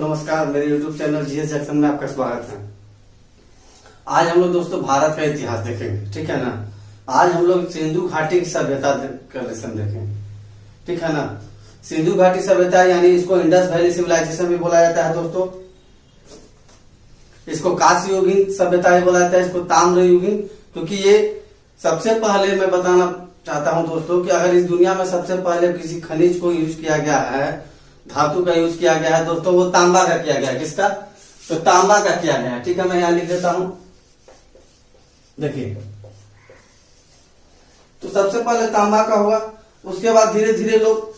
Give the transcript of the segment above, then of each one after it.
सबको नमस्कार। मेरे YouTube चैनल जीएस जंक्शन में आपका स्वागत है। आज हम लोग दोस्तों भारत का इतिहास देखेंगे, ठीक है ना। आज हम लोग सिंधु घाटी की सभ्यता का लेसन देखेंगे, ठीक है ना। सिंधु घाटी सभ्यता यानी इसको इंडस वैली सिविलाइजेशन भी बोला जाता है दोस्तों। इसको कांस्य युगीन सभ्यता भी बोला जाता है, इसको ताम्र युगीन, क्योंकि ये सबसे पहले मैं बताना चाहता हूं दोस्तों कि अगर इस दुनिया में सबसे पहले किसी खनिज को यूज किया गया है, धातु का यूज किया गया है दोस्तों, वो तांबा का किया गया है। किसका? तो तांबा का किया गया है, ठीक है। मैं यहां लिख देता हूं, देखिए। तो सबसे पहले तांबा का हुआ, उसके बाद धीरे धीरे लोग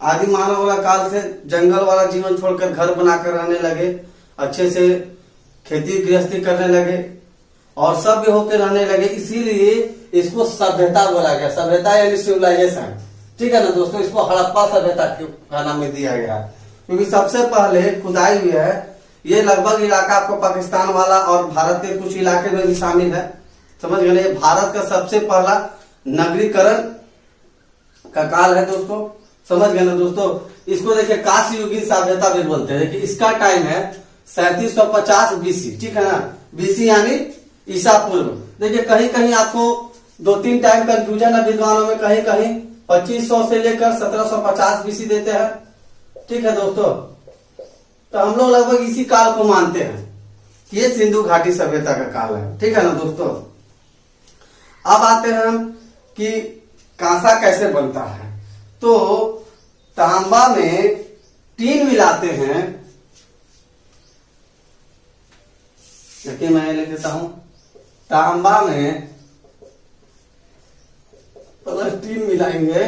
आदि मानव वाला काल से जंगल वाला जीवन छोड़कर घर बनाकर रहने लगे, अच्छे से खेती गृहस्थी करने लगे और सभ्य होकर रहने लगे। इसीलिए इसको सभ्यता बोला गया। सभ्यता यानी सिविलाइजेशन, ठीक है ना दोस्तों। इसको हड़प्पा सभ्यता का नाम दिया गया, क्योंकि सबसे पहले खुदाई हुई है। ये लगभग इलाका आपको पाकिस्तान वाला और भारत के कुछ इलाके में भी शामिल है, समझ गए। भारत का सबसे पहला नगरीकरण का काल है दोस्तों, समझ गए ना दोस्तों। इसको देखिए कांस्य युगीन सभ्यता भी बोलते हैं। देखिए इसका टाइम है 3750 बीसी, ठीक है ना। बीसी यानी ईसा पूर्व। देखिए कहीं कहीं आपको 2-3 टाइम कंफ्यूजन है विद्वानों में, कहीं कहीं 2500 से लेकर 1750 बीसी देते हैं, ठीक है दोस्तों। तो हम लोग लगभग इसी काल को मानते हैं कि ये सिंधु घाटी सभ्यता का काल है, ठीक है ना दोस्तों। अब आते हैं हम कि कांसा कैसे बनता है। तो तांबा में टीन मिलाते हैं, देखिए मैं लिख देता हूं। तांबा में अगर टीन मिलाएंगे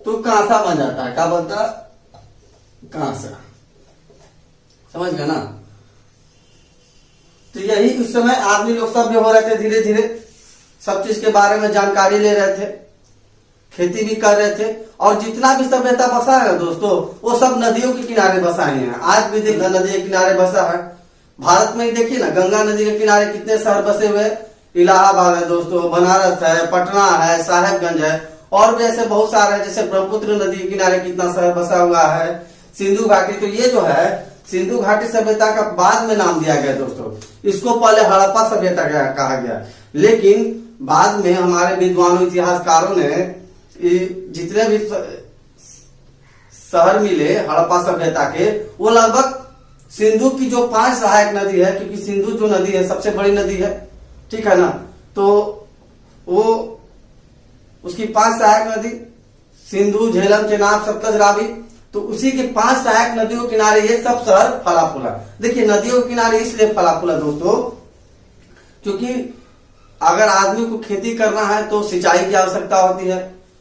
तो कांसा बन जाता है। क्या बनता है? कांसा, समझ गए ना। तो यही उस समय आदमी लोग सभ्य हो रहे थे, धीरे धीरे सब चीज के बारे में जानकारी ले रहे थे, खेती भी कर रहे थे। और जितना भी सभ्यता बसा है दोस्तों, वो सब नदियों के किनारे बसाए हैं। आज भी देखिए नदी के किनारे बसा है। भारत में ही देखिए ना, गंगा नदी के किनारे कितने शहर बसे हुए। इलाहाबाद है दोस्तों, बनारस है, पटना है, साहेबगंज है, और भी ऐसे बहुत सारे हैं। जैसे ब्रह्मपुत्र नदी के किनारे कितना शहर बसा हुआ है। सिंधु घाटी, तो ये जो है सिंधु घाटी सभ्यता का बाद में नाम दिया गया दोस्तों। इसको पहले हड़प्पा सभ्यता कहा गया, लेकिन बाद में हमारे विद्वानों इतिहासकारों ने जितने भी शहर मिले हड़प्पा सभ्यता के, वो लगभग सिंधु की जो 5 सहायक नदी है, क्योंकि सिंधु जो नदी है सबसे बड़ी नदी है, ठीक है ना। तो वो उसकी 5 सहायक नदी सिंधु, झेलम, चेनाब, सतलज, रावी, तो उसी के 5 सहायक नदियों के किनारे ये सब शहर फला फूला। देखिए नदियों के किनारे इसलिए फला फूला दोस्तों, क्योंकि अगर आदमी को खेती करना है तो सिंचाई की आवश्यकता होती है।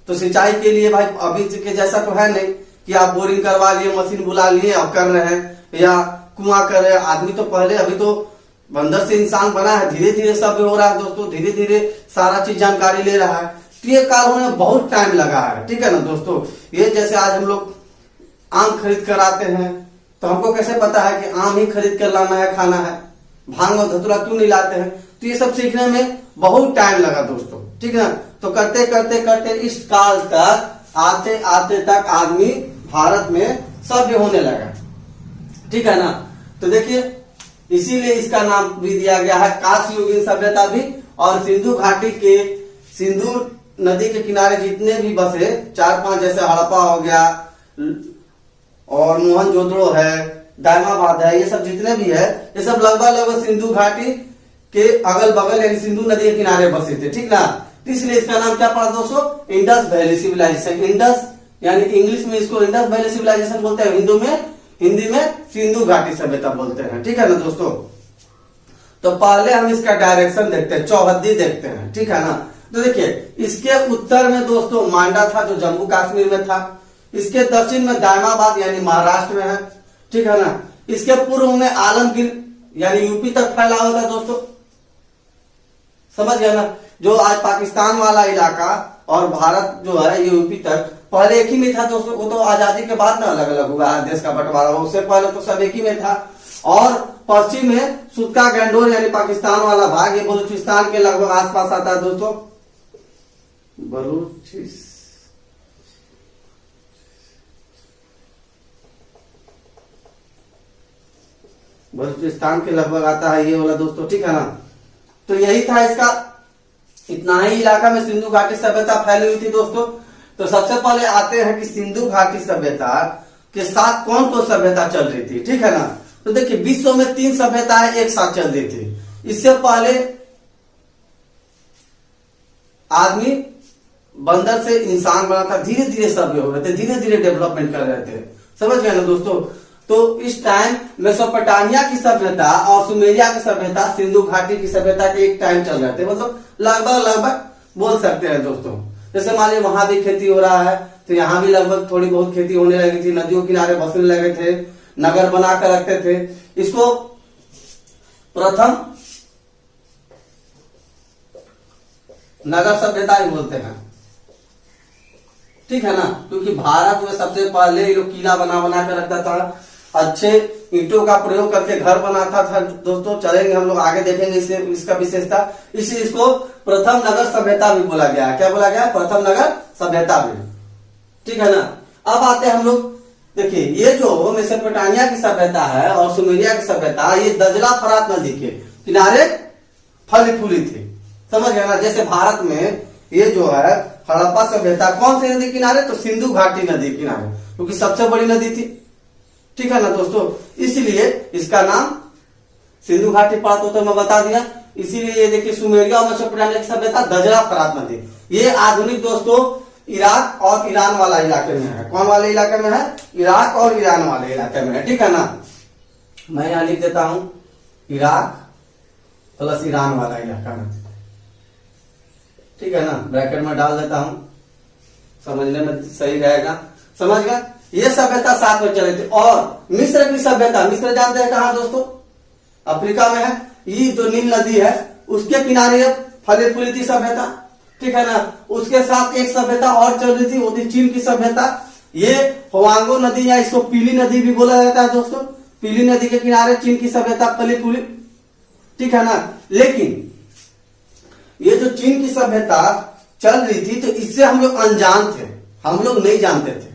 तो सिंचाई के लिए भाई अभी के जैसा तो है नहीं कि आप बोरिंग करवा लिए, मशीन बुला लिए और कर रहे हैं, या कुआं कर रहे हैं। आदमी तो पहले, अभी तो बंदर से इंसान बना है, धीरे धीरे सब हो रहा है दोस्तों, धीरे धीरे सारा चीज जानकारी ले रहा है। तो ये काल होने में बहुत टाइम लगा है, ठीक है ना दोस्तों। ये जैसे आज हम लोग आम खरीद कर आते हैं, तो हमको कैसे पता है कि आम ही खरीद कर लाना है, खाना है, भांग और धतूरा क्यों नहीं लाते हैं। तो ये सब सीखने में बहुत टाइम लगा दोस्तों, ठीक है। तो करते करते करते इस काल तक आते आते तक आदमी भारत में सभ्य होने लगा, ठीक है ना। तो देखिए इसीलिए इसका नाम भी दिया गया है कांस्य युगीन सभ्यता भी। और सिंधु घाटी के, सिंधु नदी के किनारे जितने भी बसे 4-5, जैसे हड़प्पा हो गया और मोहनजोदड़ो है, दायमाबाद है, ये सब जितने भी है, ये सब लगभग सिंधु घाटी के अगल बगल यानी सिंधु नदी के किनारे बसे थे, ठीक ना। इसलिए इसका नाम क्या पड़ा दोस्तों? Indus valley civilisation. इंडस यानी इंग्लिश में इसको इंडस वैली सिविलाइजेशन बोलते हैं, हिंदी में सिंधु घाटी सभ्यता बोलते हैं, ठीक है ना दोस्तों। तो पहले हम इसका डायरेक्शन देखते हैं, चौहद्दी देखते हैं, ठीक है ना। तो देखिए इसके उत्तर में दोस्तों मांडा था, जो जम्मू कश्मीर में था। इसके दक्षिण में दायमाबाद यानी महाराष्ट्र में है, ठीक है ना। इसके पूर्व में आलमगीर यानी यूपी तक फैला हुआ था दोस्तों, समझ गए ना। जो आज पाकिस्तान वाला इलाका और भारत जो है ये यूपी तक पहले एक ही में था दोस्तों। वो तो आजादी के बाद ना अलग अलग हुआ है देश का बंटवारा, उससे पहले तो सब एक ही में था। और पश्चिम में सुत्का गैंडोर यानी पाकिस्तान वाला भाग, ये बलूचिस्तान के लगभग आसपास आता है दोस्तों। बलूचिस्तान बलूचिस्तान के लगभग आता है ये वाला दोस्तों, ठीक है ना। तो यही था इसका, इतना ही इलाका में सिंधु घाटी सभ्यता फैली हुई थी दोस्तों। तो सबसे पहले आते हैं कि सिंधु घाटी सभ्यता के साथ कौन कौन सभ्यता चल रही थी, ठीक है ना। तो देखिए विश्व में 3 सभ्यताएं एक साथ चल रही थी। इससे पहले आदमी बंदर से इंसान बना था, धीरे धीरे सभ्य हो रहे थे, धीरे धीरे डेवलपमेंट कर रहे थे, समझ गए ना दोस्तों। तो इस टाइम मेसोपोटामिया की सभ्यता और सुमेरिया की सभ्यता सिंधु घाटी की सभ्यता के एक टाइम चल रहे थे, मतलब लगभग बोल सकते हैं दोस्तों। जैसे मान लीजिए वहां भी खेती हो रहा है तो यहाँ भी लगभग थोड़ी बहुत खेती होने लगी थी, नदियों किनारे बसने लगे थे, नगर बनाकर रखते थे। इसको प्रथम नगर सभ्यता ही बोलते हैं, ठीक है ना। क्योंकि भारत में सबसे पहले ये लोग किला बना कर रखता था, अच्छे ईंटों का प्रयोग करके घर बनाता था दोस्तों। चलेंगे हम लोग आगे देखेंगे इससे इसका विशेषता, इसलिए इसको प्रथम नगर सभ्यता भी बोला गया है। क्या बोला गया? प्रथम नगर सभ्यता भी, ठीक है ना। अब आते हैं हम लोग, देखिए ये जो मेसोपोटामिया की सभ्यता है और सुमेरिया की सभ्यता, ये दजला फरात नदी के किनारे फली फूली थी, समझ गए ना। जैसे भारत में ये जो है हड़प्पा सभ्यता कौन सी नदी किनारे? तो सिंधु घाटी नदी किनारे, क्योंकि सबसे बड़ी नदी थी, ठीक है ना दोस्तों। इसलिए इसका नाम सिंधु घाटी पड़ा, तो मैं बता दिया। इसीलिए ये देखिए सुमेरिया और मेसोपोटामिया की सभ्यता दजला फरात नदी, ये आधुनिक दोस्तों इराक और ईरान वाला इलाके में है। कौन वाले इलाके में है? इराक और ईरान वाले इलाके में है, ठीक है ना। मैं यहां लिख देता हूं इराक प्लस ईरान वाला इलाका में, ठीक है ना, ब्रैकेट में डाल देता हूं, समझने में सही रहेगा, समझ गए। ये सभ्यता साथ में चली थी। और मिस्र की सभ्यता, मिस्र जानते हैं कहां दोस्तों? अफ्रीका में है। ये जो नील नदी है उसके किनारे फली फूली थी सभ्यता, ठीक है ना। उसके साथ एक सभ्यता और चल रही थी, वो थी चीन की सभ्यता। ये होवांगो नदी या इसको पीली नदी भी बोला जाता है दोस्तों, पीली नदी के किनारे चीन की सभ्यता फली फूली, ठीक है ना। लेकिन ये जो चीन की सभ्यता चल रही थी तो इससे हम लोग अनजान थे, हम लोग नहीं जानते थे,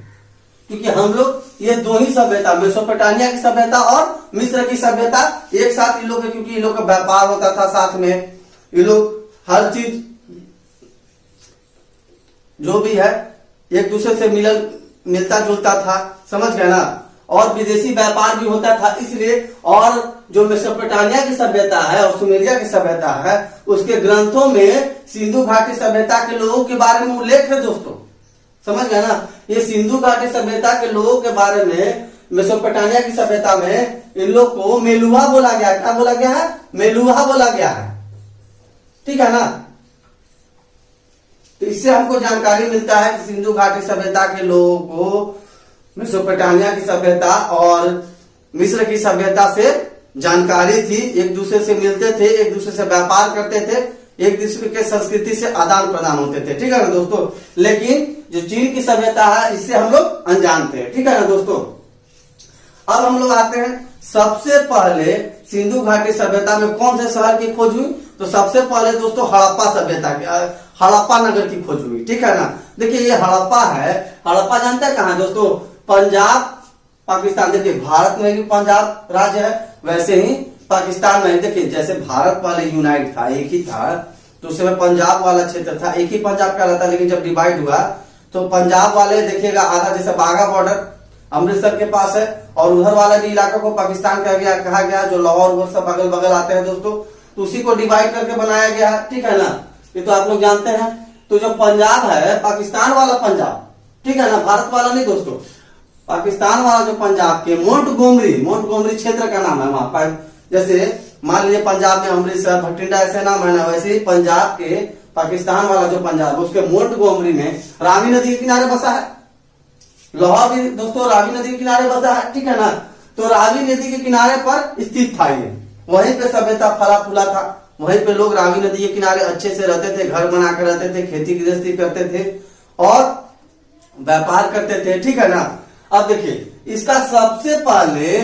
क्योंकि हम लोग ये दो ही सभ्यता, मेसोपोटामिया की सभ्यता और मिस्र की सभ्यता एक साथ इन लोग, क्योंकि इन लोग का व्यापार होता था साथ में, ये लोग हर चीज जो भी है एक दूसरे से मिलता जुलता था, समझ गए ना। और विदेशी व्यापार भी होता था, इसलिए। और जो मेसोपोटामिया की सभ्यता है और सुमेरिया की सभ्यता है उसके ग्रंथों में सिंधु घाटी सभ्यता के लोगों के बारे में उल्लेख है दोस्तों, समझ गए ना। ये सिंधु घाटी सभ्यता के लोगों के बारे में मेसोपोटामिया की सभ्यता में इन लोग को मेलुहा बोला गया। क्या बोला गया है? मेलुहा बोला गया है, ठीक है ना। तो इससे हमको जानकारी मिलता है कि सिंधु घाटी सभ्यता के लोगों को मेसोपोटामिया की सभ्यता और मिस्र की सभ्यता से जानकारी थी, एक दूसरे से मिलते थे, एक दूसरे से व्यापार करते थे, एक दूसरे के संस्कृति से आदान प्रदान होते थे, ठीक है ना दोस्तों। लेकिन जो चीन की सभ्यता है इससे हम लोग अनजान थे, ठीक है ना दोस्तों। अब हम लोग आते हैं, सबसे पहले सिंधु घाटी सभ्यता में कौन से शहर की खोज हुई? तो सबसे पहले दोस्तों हड़प्पा सभ्यता की, हड़प्पा नगर की खोज हुई, ठीक है ना। देखिए ये हड़प्पा है, हड़प्पा जानते हैं कहां दोस्तों? पंजाब पाकिस्तान। देखिए भारत में भी पंजाब राज्य है, वैसे ही पाकिस्तान में। देखिए जैसे भारत वाले यूनाइट था, एक ही था, तो उस समय पंजाब वाला क्षेत्र था, एक ही पंजाब कहलाता, लेकिन जब डिवाइड हुआ तो पंजाब वाले देखिएगा आधा, जैसे बाघा बॉर्डर अमृतसर के पास है, और उधर वाले भी इलाकों को पाकिस्तान कहा गया, जो लाहौर वो सब अगल बगल आते हैं दोस्तों, तो उसी को डिवाइड करके बनाया गया, ठीक है ना। ये तो आप लोग जानते हैं। तो जो पंजाब है पाकिस्तान वाला पंजाब, ठीक है ना, भारत वाला नहीं दोस्तों, पाकिस्तान वाला जो पंजाब के मोंटगोमरी क्षेत्र का नाम है वहां पर। जैसे मान लीजिए पंजाब में अमृतसर, भटिंडा ऐसे नाम है ना, वैसे ही पंजाब के पाकिस्तान वाला जो पंजाब उसके मोंटगोमरी में रावी नदी के किनारे बसा है। लाहौर भी दोस्तों रावी नदी के किनारे बसा है, ठीक है ना। तो रावी नदी के किनारे पर स्थित था ये, वहीं पे सभ्यता फला फूला था, वहीं पे लोग रावी नदी के किनारे अच्छे से रहते थे, घर बनाकर रहते थे, खेती गृहस्थी करते थे और व्यापार करते थे, ठीक है ना। अब देखिए इसका सबसे पहले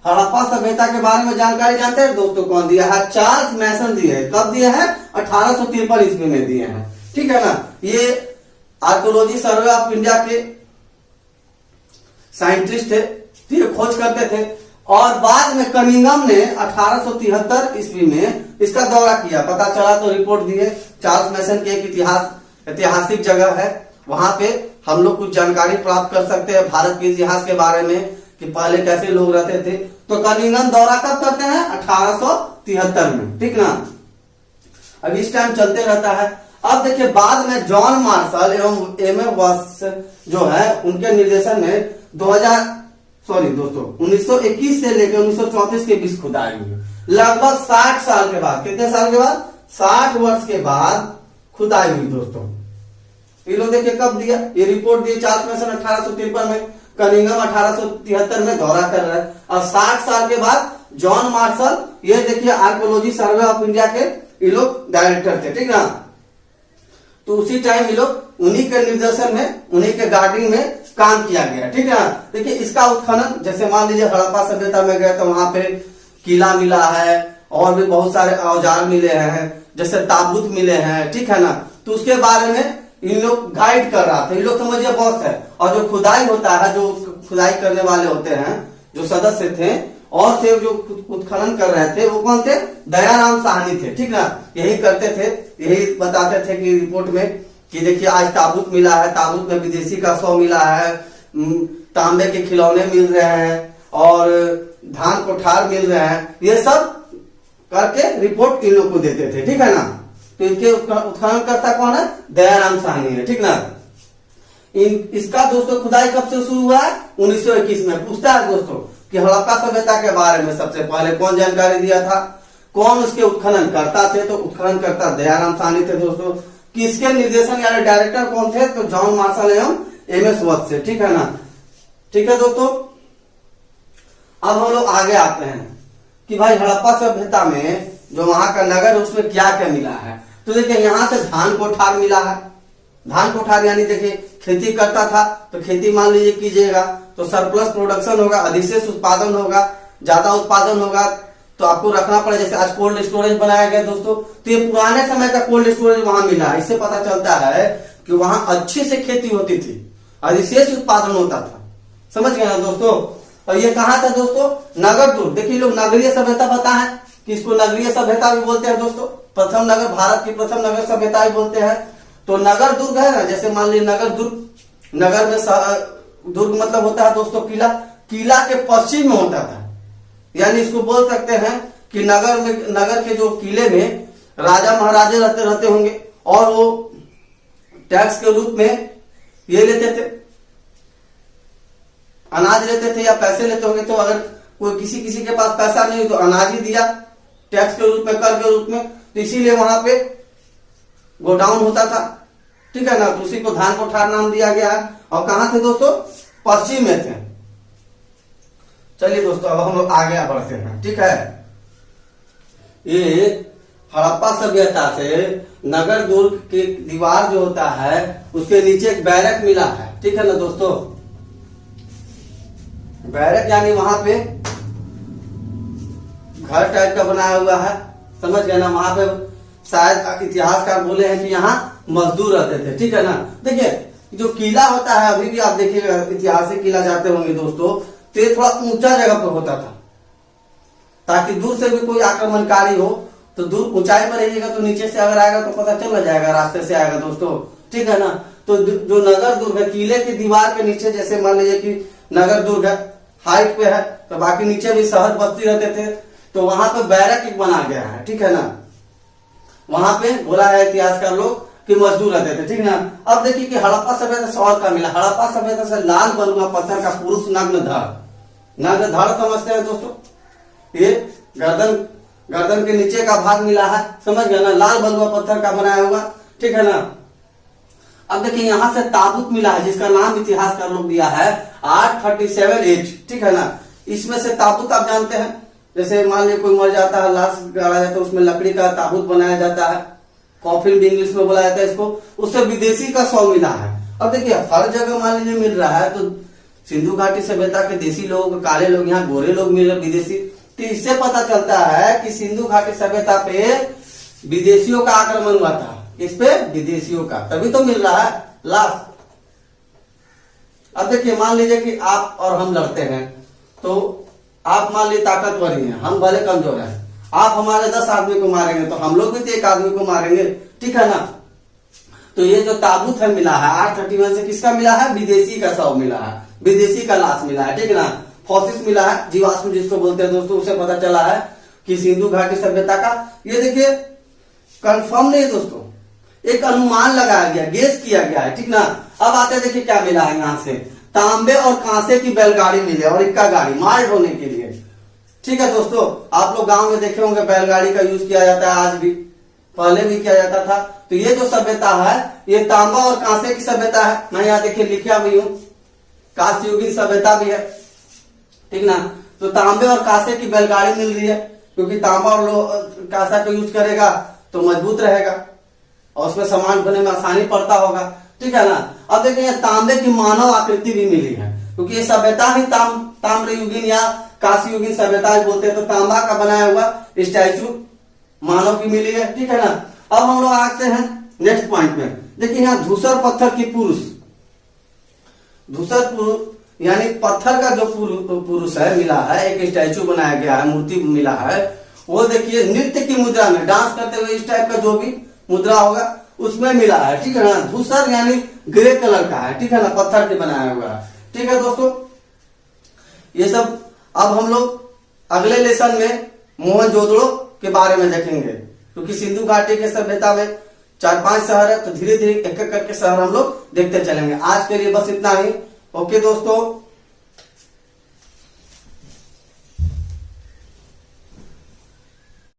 हड़प्पा सभ्यता के बारे में जानकारी जानते हैं दोस्तों कौन दिया है? चार्ल्स मैसन दिए है। कब दिए हैं? 1853 ईस्वी में दिए हैं, ठीक है ना। ये आर्कोलॉजी सर्वे ऑफ इंडिया के साइंटिस्ट थे, तो ये खोज करते थे। और बाद में कनिंघम ने 1873 ईस्वी में इसका दौरा किया। पता चला तो रिपोर्ट दिए। चार्ल्स मैसन की एक ऐतिहासिक जगह है, वहां पे हम लोग कुछ जानकारी प्राप्त कर सकते हैं भारत के इतिहास के बारे में कि पहले कैसे लोग रहते थे। तो कनिंघम दौरा कब करते हैं? 1873 में, ठीक ना। अब इस टाइम चलते रहता है। अब देखिए बाद में जॉन मार्शल एवं एम.ए. वॉस जो है उनके निर्देशन में 1921 से लेकर 1934 के बीच खुदाई हुई। लगभग 60 साल के बाद, कितने साल के बाद? 60 वर्ष के बाद खुदाई हुई दोस्तों। ये लोग देखिए कब दिया, ये रिपोर्ट दी चार्ल्स मैसन 1853 में, कनिंघम 1873 में दौरा कर रहा है। और 60 साल के बाद जॉन मार्शल, ये देखिए आर्कियोलॉजी सर्वे ऑफ इंडिया के ये लोग डायरेक्टर थे, ठीक ना। तो उसी टाइम ये लोग उन्हीं के निर्देशन में, उन्हीं के गार्डिंग में काम किया गया, ठीक है। देखिए इसका उत्खनन, जैसे मान लीजिए हड़प्पा सभ्यता में गए तो वहां पे किला मिला है और भी बहुत सारे औजार मिले हैं, जैसे ताबूत मिले हैं, ठीक है ना। तो उसके बारे में इन लोग गाइड कर रहा था। इन लोग समझिए बॉस है। और जो खुदाई होता है, जो खुदाई करने वाले होते हैं, जो सदस्य थे और थे जो उत्खनन कर रहे थे, वो कौन थे? दयाराम साहनी थे, ठीक ना। यही करते थे, यही बताते थे कि रिपोर्ट में कि देखिए आज ताबूत मिला है, ताबूत में विदेशी का शव मिला है, तांबे के खिलौने मिल रहे हैं और धान कोठार मिल रहे हैं। ये सब करके रिपोर्ट इन लोग को देते थे, ठीक है ना। तो इनके उत्खननकर्ता कौन है? दयाराम साहनी है, ठीक ना। इसका दोस्तों खुदाई कब से शुरू हुआ है? 1921 में। पूछता है दोस्तों कि हड़प्पा सभ्यता के बारे में सबसे पहले कौन जानकारी दिया था, कौन उसके उत्खनन करता थे? तो उत्खनन करता दयाराम साहनी थे दोस्तों। किसके निर्देशन यानी डायरेक्टर कौन थे? तो जॉन मार्शल एवं एम.एस. वॉस से, ठीक है ना। ठीक है दोस्तों, अब हम लोग आगे आते हैं कि भाई हड़प्पा सभ्यता में जो वहां का नगर है उसमें क्या क्या मिला है। तो देखिए यहाँ से धान कोठार मिला है। धान कोठार यानी देखिए खेती करता था, तो खेती मान लीजिए कीजिएगा तो सरप्लस प्रोडक्शन होगा, अधिशेष उत्पादन होगा, ज्यादा उत्पादन होगा तो आपको रखना पड़े। जैसे आज कोल्ड स्टोरेज बनाया गया दोस्तों, तो ये पुराने समय का कोल्ड स्टोरेज वहां मिला है। इससे पता चलता है कि वहां अच्छे से खेती होती थी, अधिशेष उत्पादन होता था। समझ गए ना दोस्तों। और ये कहाँ था दोस्तों? नगर दुर्ग। देखिए लोग नगरीय सभ्यता पता है कि इसको नगरीय सभ्यता भी बोलते हैं दोस्तों। प्रथम नगर, भारत की प्रथम नगर सभ्यता भी बोलते हैं। तो नगर दुर्ग है ना, जैसे मान लीजिए नगर दुर्ग, नगर में दुर्ग मतलब होता है दोस्तों किला। किला के पश्चिम में होता था, यानी इसको बोल सकते हैं कि नगर में, नगर के जो किले में राजा महाराजे रहते होंगे और वो टैक्स के रूप में ये लेते थे, अनाज लेते थे या पैसे लेते होंगे। तो अगर कोई किसी के पास पैसा नहीं तो अनाज ही दिया टैक्स के रूप में, कर के रूप में। तो इसीलिए वहां पे गोडाउन होता था, ठीक है ना। तो उसी को धान कोठार नाम दिया गया है। और कहां थे दोस्तों? पश्चिम में थे। चलिए दोस्तों अब हम लोग आगे बढ़ते हैं, ठीक है। ये हड़प्पा सभ्यता से नगर दुर्ग की दीवार जो होता है उसके नीचे एक बैरक मिला है, ठीक है ना दोस्तों। बैरक यानी वहां पे घर टाइप का बनाया हुआ है, समझ गए ना। वहां पे शायद इतिहासकार बोले हैं कि यहाँ मजदूर रहते थे, ठीक है ना। देखिए जो किला होता है, अभी भी आप देखिएगा ऐतिहासिक किला जाते होंगे दोस्तों, तो ये थोड़ा ऊंचा जगह पर होता था ताकि दूर से भी कोई आक्रमणकारी हो तो दूर ऊंचाई पर रहिएगा, तो नीचे से अगर आएगा तो पता चल जाएगा, रास्ते से आएगा दोस्तों, ठीक है ना। तो जो नगर दुर्ग है, किले की दीवार के नीचे, जैसे मान लीजिए कि नगर दुर्ग है, हाइट पे है, तो बाकी नीचे भी शहर बस्ती रहते थे। तो वहां पे बैरक एक बना गया है, ठीक है ना। वहां पे बोला है इतिहासकार लोग कि मजदूर रहते थे, ठीक ना। अब देखिए कि हड़प्पा सभ्यता से और क्या मिला। हड़प्पा सभ्यता से लाल बलुआ पत्थर का पुरुष नग्न धड़ समझते हैं दोस्तों। ये गर्दन के नीचे का भाग मिला है, समझ गए ना। लाल बलुआ पत्थर का बनाया हुआ, ठीक है ना। अब देखिए यहाँ से ताबूत मिला है जिसका नाम इतिहासकार लोग दिया है 837H, ठीक है ना। इसमें से ताबूत आप जानते हैं, जैसे मान लीजिए कोई मर जाता है, लाश गाड़ा जाता है, उसमें लकड़ी का ताबूत बनाया जाता है, कॉफिन भी इंग्लिश में बोला जाता है इसको। उससे विदेशी का शव मिला है। अब देखिए हर जगह मान लीजिए मिल रहा है, तो सिंधु घाटी सभ्यता के देसी लोग, काले लोग, यहाँ गोरे लोग मिल रहे विदेशी। तो इससे पता चलता है कि सिंधु घाटी सभ्यता पे विदेशियों का आक्रमण हुआ था। इस पे विदेशियों का, तभी तो मिल रहा है लाश। अब देखिए मान लीजिए कि आप और हम लड़ते हैं, तो आप मान लीजिए ताकतवर ही हैं, हम भले कमजोर हैं, आप हमारे 10 आदमी को मारेंगे तो हम लोग भी तो 1 आदमी को मारेंगे, ठीक है ना। तो ये जो ताबूत है मिला है R31 से, किसका मिला है? विदेशी का शव मिला है, विदेशी का लाश मिला है, ठीक है ना। फॉसिस मिला है, जीवाश्म जिसको बोलते हैं दोस्तों, उसे पता चला है कि सिंधु घाटी सभ्यता का, ये देखिए कंफर्म नहीं है दोस्तों, एक अनुमान लगाया गया, गेस किया गया है, ठीक ना। अब आते हैं, देखिए क्या मिला है यहाँ से, तांबे और कांसे की बैलगाड़ी मिली और इक्का गाड़ी माल ढोने के लिए, ठीक है दोस्तों। आप लोग गांव में देखे होंगे बैलगाड़ी का यूज किया जाता है, आज भी, पहले भी किया जाता था। तो ये जो सभ्यता है ये तांबा और कांसे की सभ्यता है। मैं यहाँ देखिए लिखा भी हूं, कांस्य युगीन सभ्यता भी है, ठीक ना। तो तांबे और कांसे की बैलगाड़ी मिल रही है, क्योंकि तांबा और कांसा का यूज करेगा तो मजबूत रहेगा और उसमें सामान ढोने में आसानी पड़ता होगा, ठीक है ना। अब देखिए तांबे की मानव आकृति भी मिली है, क्योंकि ये सभ्यता ही ताम्र युगीन या कांस्य युगीन सभ्यता बोलते हैं। तो तांबा का बनाया हुआ स्टैचू मानव की मिली है, ठीक है ना। अब हम लोग आते हैं नेक्स्ट पॉइंट में, देखिए यहाँ धूसर पत्थर की पुरुष, धूसर पुरुष यानी पत्थर का जो पुरुष है मिला है, एक स्टैचू बनाया गया है, मूर्ति मिला है। वो देखिए नृत्य की मुद्रा में डांस करते हुए, इस टाइप का जो भी मुद्रा होगा उसमें मिला है, ठीक है ना। धूसर यानी ग्रे कलर का है, ठीक है ना, पत्थर से बनाया हुआ है, ठीक है दोस्तों। ये सब अब हम लोग अगले लेसन में मोहनजोदड़ो के बारे में देखेंगे, क्योंकि सिंधु घाटी के सभ्यता में 4-5 शहर है, तो धीरे धीरे एक एक करके शहर हम लोग देखते चलेंगे। आज के लिए बस इतना ही। ओके दोस्तों।